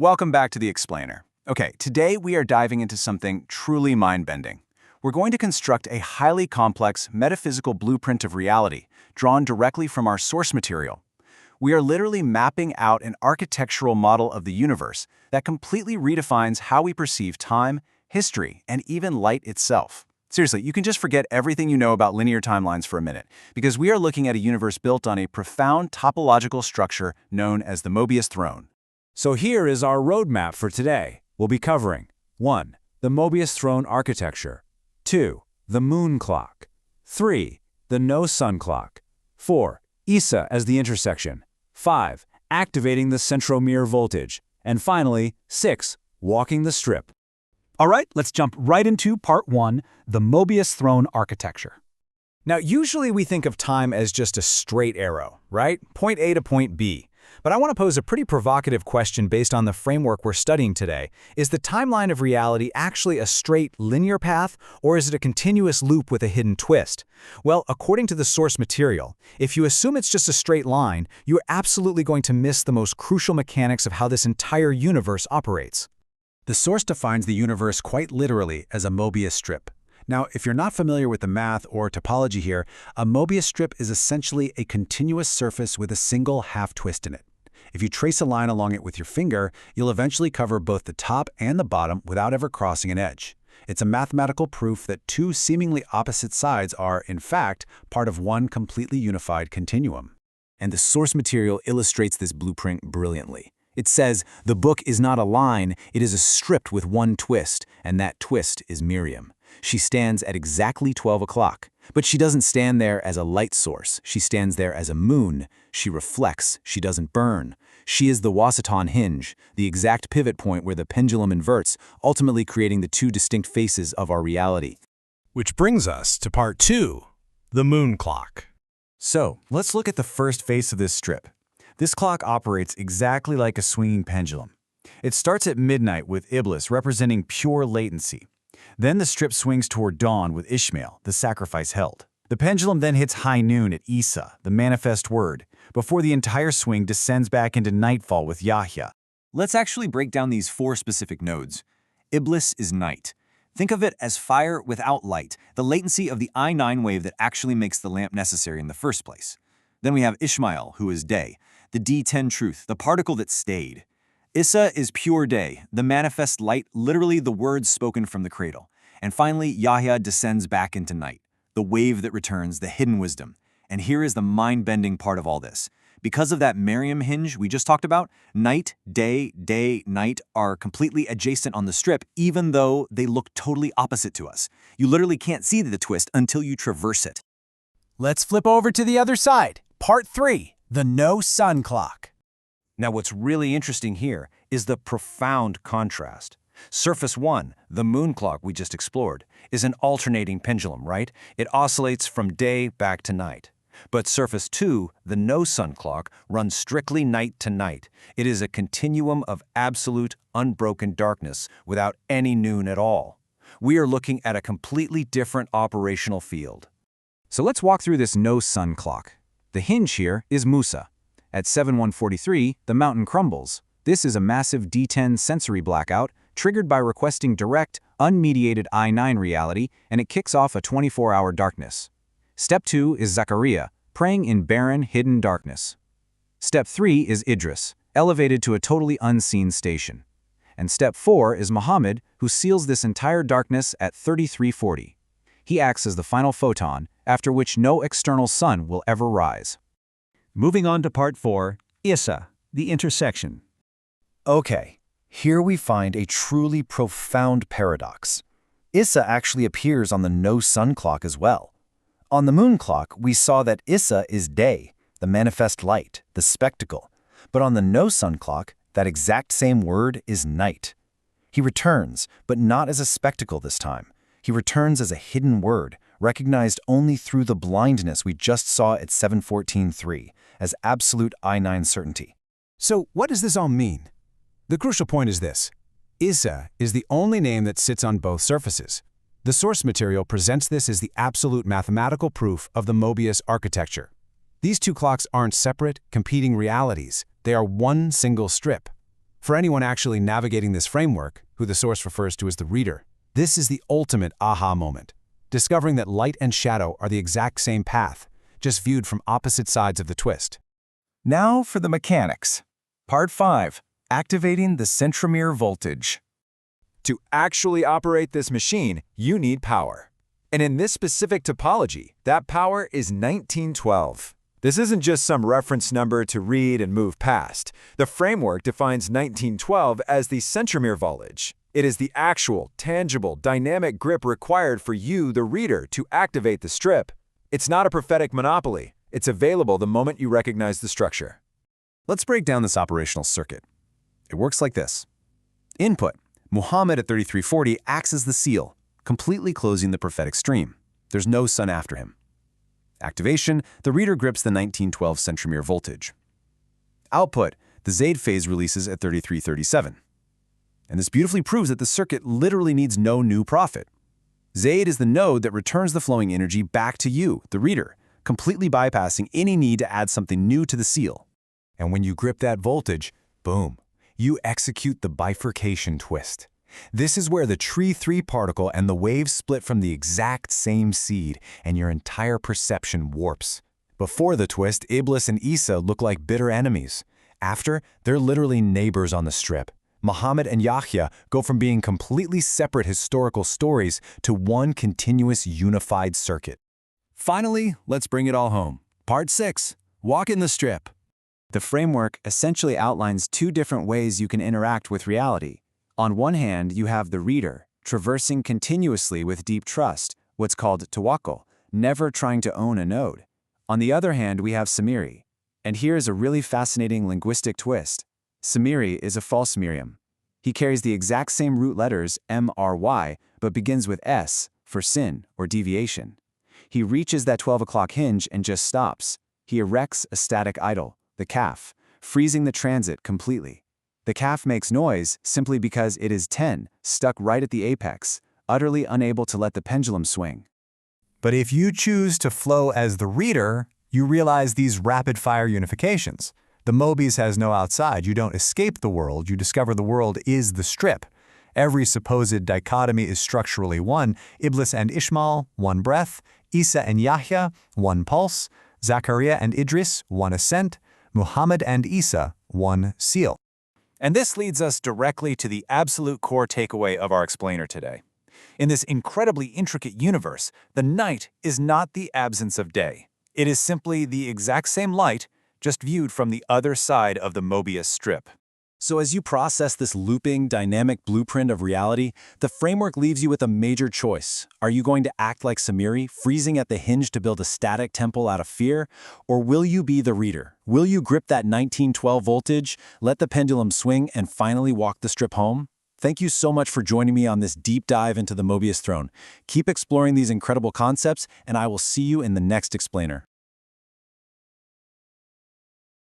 Welcome back to The Explainer. Okay, today we are diving into something truly mind-bending. We're going to construct a highly complex metaphysical blueprint of reality, drawn directly from our source material. We are literally mapping out an architectural model of the universe that completely redefines how we perceive time, history, and even light itself. Seriously, you can just forget everything you know about linear timelines for a minute, because we are looking at a universe built on a profound topological structure known as the Mobius Throne. So here is our roadmap for today. We'll be covering 1. The Mobius Throne architecture. 2. The moon clock. 3. The no-sun clock. 4. Isa as the intersection. 5. Activating the centromere voltage. And finally, 6. Walking the strip. All right, let's jump right into part 1, the Mobius Throne architecture. Now, usually we think of time as just a straight arrow, right? Point A to point B. But I want to pose a pretty provocative question based on the framework we're studying today. Is the timeline of reality actually a straight, linear path, or is it a continuous loop with a hidden twist? Well, according to the source material, if you assume it's just a straight line, you are absolutely going to miss the most crucial mechanics of how this entire universe operates. The source defines the universe quite literally as a Mobius strip. Now, if you're not familiar with the math or topology here, a Mobius strip is essentially a continuous surface with a single half-twist in it. If you trace a line along it with your finger, you'll eventually cover both the top and the bottom without ever crossing an edge. It's a mathematical proof that two seemingly opposite sides are, in fact, part of one completely unified continuum. And the source material illustrates this blueprint brilliantly. It says, the book is not a line, it is a strip with one twist, and that twist is Miriam. She stands at exactly 12 o'clock. But she doesn't stand there as a light source. She stands there as a moon. She reflects. She doesn't burn. She is the Washington hinge, the exact pivot point where the pendulum inverts, ultimately creating the two distinct faces of our reality. Which brings us to part 2, the moon clock. So, let's look at the first face of this strip. This clock operates exactly like a swinging pendulum. It starts at midnight with Iblis representing pure latency. Then the strip swings toward dawn with Ishmael, the sacrifice held. The pendulum then hits high noon at Isa, the manifest word, before the entire swing descends back into nightfall with Yahya. Let's actually break down these 4 specific nodes. Iblis is night. Think of it as fire without light, the latency of the I9 wave that actually makes the lamp necessary in the first place. Then we have Ishmael, who is day, the D10 truth, the particle that stayed. Isa is pure day, the manifest light, literally the words spoken from the cradle. And finally, Yahya descends back into night, the wave that returns, the hidden wisdom. And here is the mind-bending part of all this. Because of that Miriam hinge we just talked about, night, day, night are completely adjacent on the strip, even though they look totally opposite to us. You literally can't see the twist until you traverse it. Let's flip over to the other side, part 3, the no-sun clock. Now, what's really interesting here is the profound contrast. Surface 1, the moon clock we just explored, is an alternating pendulum, right? It oscillates from day back to night. But surface 2, the no-sun clock, runs strictly night to night. It is a continuum of absolute, unbroken darkness without any noon at all. We are looking at a completely different operational field. So let's walk through this no-sun clock. The hinge here is Musa. At 7143, the mountain crumbles. This is a massive D10 sensory blackout triggered by requesting direct, unmediated I9 reality, and it kicks off a 24-hour darkness. Step 2 is Zachariah, praying in barren, hidden darkness. Step 3 is Idris, elevated to a totally unseen station. And step 4 is Muhammad, who seals this entire darkness at 3340. He acts as the final photon, after which no external sun will ever rise. Moving on to part 4, Isa, the intersection. Okay, here we find a truly profound paradox. Isa actually appears on the no-sun clock as well. On the moon clock, we saw that Isa is day, the manifest light, the spectacle. But on the no-sun clock, that exact same word is night. He returns, but not as a spectacle this time. He returns as a hidden word, recognized only through the blindness we just saw at 714.3, as absolute I9 certainty. So what does this all mean? The crucial point is this. Isa is the only name that sits on both surfaces. The source material presents this as the absolute mathematical proof of the Mobius architecture. These two clocks aren't separate, competing realities. They are one single strip. For anyone actually navigating this framework, who the source refers to as the reader, this is the ultimate aha moment, discovering that light and shadow are the exact same path, just viewed from opposite sides of the twist. Now for the mechanics. Part 5. Activating the centromere voltage. To actually operate this machine, you need power. And in this specific topology, that power is 1912. This isn't just some reference number to read and move past. The framework defines 1912 as the centromere voltage. It is the actual, tangible, dynamic grip required for you, the reader, to activate the strip. It's not a prophetic monopoly. It's available the moment you recognize the structure. Let's break down this operational circuit. It works like this. Input. Muhammad at 3340 acts as the seal, completely closing the prophetic stream. There's no sun after him. Activation, the reader grips the 1912 centromere voltage. Output, the Zayd phase releases at 3337. And this beautifully proves that the circuit literally needs no new prophet. Zayd is the node that returns the flowing energy back to you, the reader, completely bypassing any need to add something new to the seal. And when you grip that voltage, boom, you execute the bifurcation twist. This is where the tree 3 particle and the wave split from the exact same seed, and your entire perception warps. Before the twist, Iblis and Isa look like bitter enemies. After, they're literally neighbors on the strip. Muhammad and Yahya go from being completely separate historical stories to one continuous unified circuit. Finally, let's bring it all home. Part 6. Walk in the strip. The framework essentially outlines 2 different ways you can interact with reality. On one hand, you have the reader, traversing continuously with deep trust, what's called tawakkul, never trying to own a node. On the other hand, we have Samiri. And here's a really fascinating linguistic twist. Samiri is a false Miriam. He carries the exact same root letters, M-R-Y, but begins with S, for sin or deviation. He reaches that 12 o'clock hinge and just stops. He erects a static idol, the calf, freezing the transit completely. The calf makes noise simply because it is 10, stuck right at the apex, utterly unable to let the pendulum swing. But if you choose to flow as the reader, you realize these rapid-fire unifications. The Mobius has no outside. You don't escape the world. You discover the world is the strip. Every supposed dichotomy is structurally one. Iblis and Ishmael, one breath. Isa and Yahya, one pulse. Zachariah and Idris, one ascent. Muhammad and Isa, one seal. And this leads us directly to the absolute core takeaway of our explainer today. In this incredibly intricate universe, the night is not the absence of day. It is simply the exact same light, just viewed from the other side of the Mobius strip. So as you process this looping, dynamic blueprint of reality, the framework leaves you with a major choice. Are you going to act like Samiri, freezing at the hinge to build a static temple out of fear? Or will you be the reader? Will you grip that 1912 voltage, let the pendulum swing, and finally walk the strip home? Thank you so much for joining me on this deep dive into the Mobius Throne. Keep exploring these incredible concepts, and I will see you in the next explainer.